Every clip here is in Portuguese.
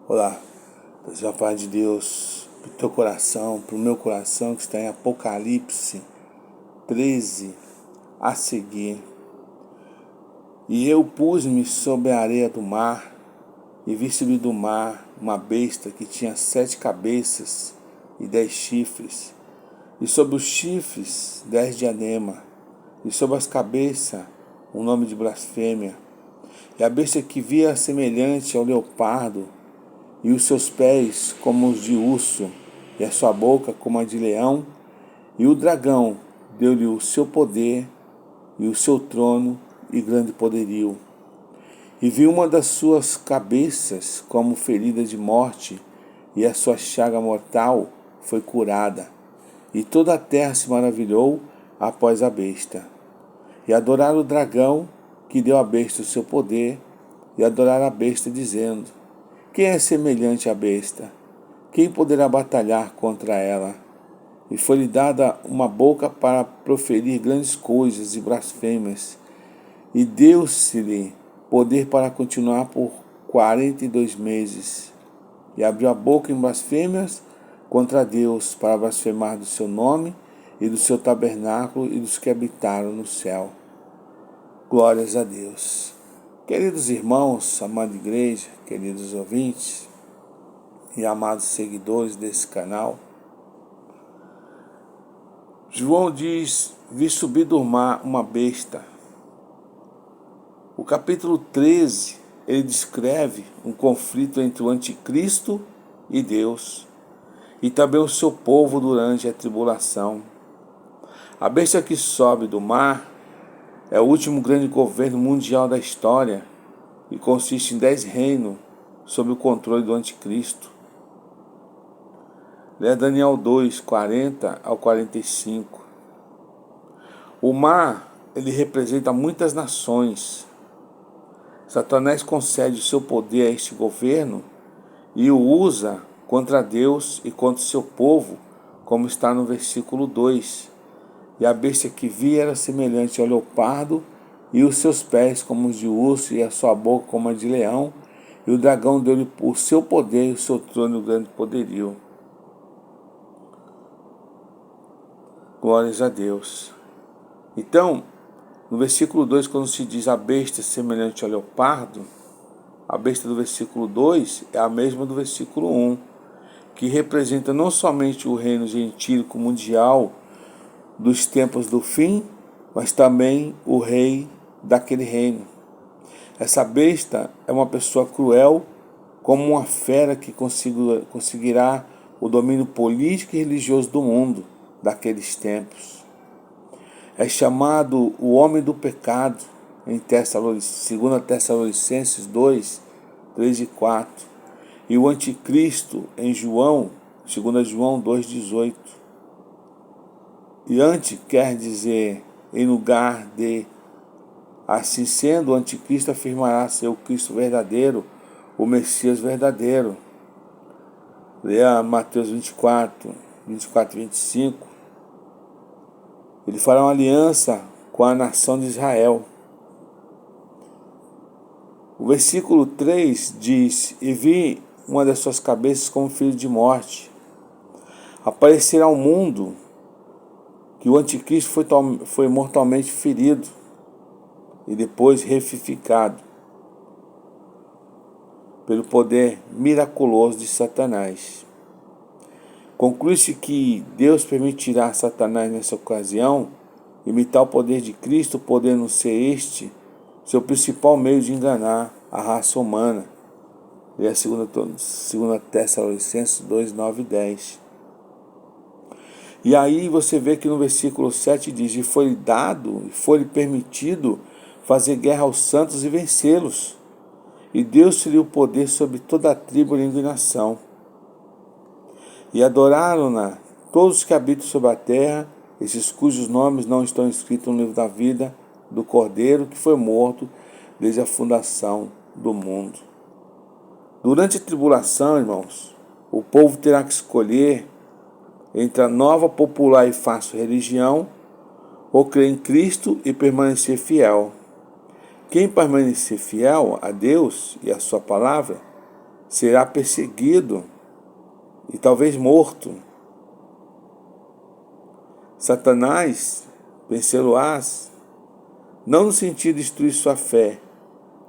Olá, desejo a paz de Deus para o teu coração, para o meu coração, que está em Apocalipse 13 a seguir. E eu pus-me sobre a areia do mar, e vi subir do mar uma besta que tinha 7 cabeças e 10 chifres, e sobre os chifres 10 diademas, e sobre as cabeças um nome de blasfêmia. E a besta que via semelhante ao leopardo, e os seus pés como os de urso, e a sua boca como a de leão. E o dragão deu-lhe o seu poder, e o seu trono, e grande poderio. E vi uma das suas cabeças como ferida de morte, e a sua chaga mortal foi curada. E toda a terra se maravilhou após a besta. E adoraram o dragão, que deu à besta o seu poder, e adoraram a besta, dizendo: quem é semelhante à besta? Quem poderá batalhar contra ela? E foi-lhe dada uma boca para proferir grandes coisas e blasfêmias, e deu-se-lhe poder para continuar por 42 meses. E abriu a boca em blasfêmias contra Deus, para blasfemar do seu nome e do seu tabernáculo e dos que habitaram no céu. Glórias a Deus. Queridos irmãos, amada igreja, queridos ouvintes e amados seguidores desse canal, João diz: vi subir do mar uma besta. O capítulo 13, ele descreve um conflito entre o anticristo e Deus, e também o seu povo durante a tribulação. A besta que sobe do mar é o último grande governo mundial da história e consiste em 10 reinos sob o controle do anticristo. Leia Daniel 2, 40 ao 45. O mar, ele representa muitas nações. Satanás concede o seu poder a este governo e o usa contra Deus e contra o seu povo, como está no versículo 2. E a besta que vi era semelhante ao leopardo, e os seus pés como os de urso, e a sua boca como a de leão. E o dragão deu-lhe o seu poder e o seu trono e o grande poderio. Glórias a Deus. Então, no versículo 2, quando se diz a besta semelhante ao leopardo, a besta do versículo 2 é a mesma do versículo 1, que representa não somente o reino gentílico mundial dos tempos do fim, mas também o rei daquele reino. Essa besta é uma pessoa cruel, como uma fera que conseguirá o domínio político e religioso do mundo daqueles tempos. É chamado o homem do pecado em 2 Tessalonicenses 2, 3 e 4. E o anticristo em João, 2 João 2, 18. E anti quer dizer em lugar de. Assim sendo, o anticristo afirmará ser o Cristo verdadeiro, o Messias verdadeiro. Leia Mateus 24 e 25. Ele fará uma aliança com a nação de Israel. O versículo 3 diz: e vi uma das suas cabeças como filho de morte. Aparecerá ao mundo que o anticristo foi mortalmente ferido e depois revivificado pelo poder miraculoso de Satanás. Conclui-se que Deus permitirá a Satanás nessa ocasião imitar o poder de Cristo, podendo ser este seu principal meio de enganar a raça humana. E a 2 Tessalonicenses 2, 9 e 10. E aí você vê que no versículo 7 diz: e foi dado, e foi-lhe permitido fazer guerra aos santos e vencê-los. E Deus-lhe o poder sobre toda a tribo, língua e nação. E adoraram-na todos os que habitam sobre a terra, esses cujos nomes não estão escritos no livro da vida do Cordeiro, que foi morto desde a fundação do mundo. Durante a tribulação, irmãos, o povo terá que escolher entre a nova, popular e fácil religião, ou crer em Cristo e permanecer fiel. Quem permanecer fiel a Deus e a sua palavra será perseguido e talvez morto. Satanás vencê-lo-ás, não no sentido de destruir sua fé,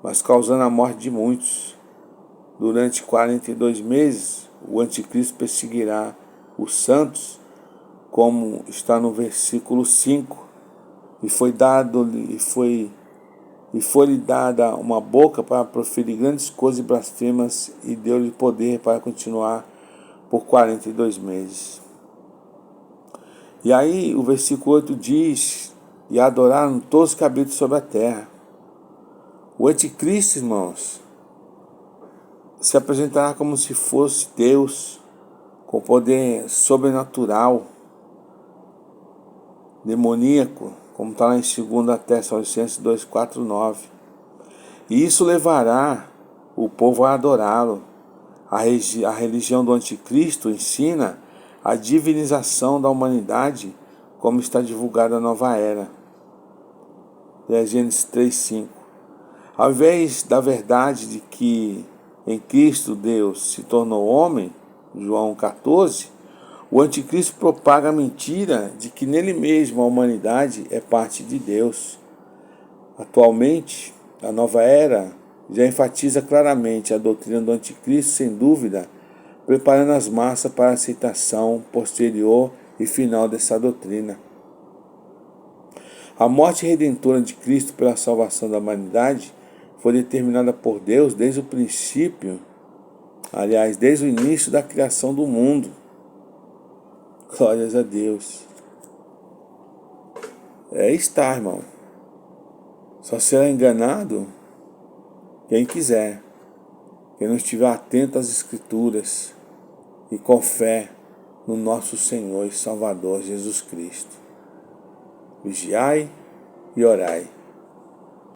mas causando a morte de muitos. Durante 42 meses, o anticristo perseguirá os santos, como está no versículo 5, e foi-lhe dada uma boca para proferir grandes coisas e blasfemas, e deu-lhe poder para continuar por 42 meses. E aí o versículo 8 diz: e adoraram todos os que habitam sobre a terra. O anticristo, irmãos, se apresentará como se fosse Deus, com poder sobrenatural, demoníaco, como está lá em 2 Tessalonicenses 2, 4, 9. E isso levará o povo a adorá-lo. A religião do anticristo ensina a divinização da humanidade, como está divulgada na nova era. Gênesis 3:5. Ao invés da verdade de que em Cristo Deus se tornou homem, João 14, o anticristo propaga a mentira de que nele mesmo a humanidade é parte de Deus. Atualmente, a nova era já enfatiza claramente a doutrina do anticristo, sem dúvida, preparando as massas para a aceitação posterior e final dessa doutrina. A morte redentora de Cristo pela salvação da humanidade foi determinada por Deus desde o princípio, aliás, desde o início da criação do mundo. Glórias a Deus. Está, irmão. Só será enganado quem quiser, quem não estiver atento às Escrituras e com fé no nosso Senhor e Salvador Jesus Cristo. Vigiai e orai.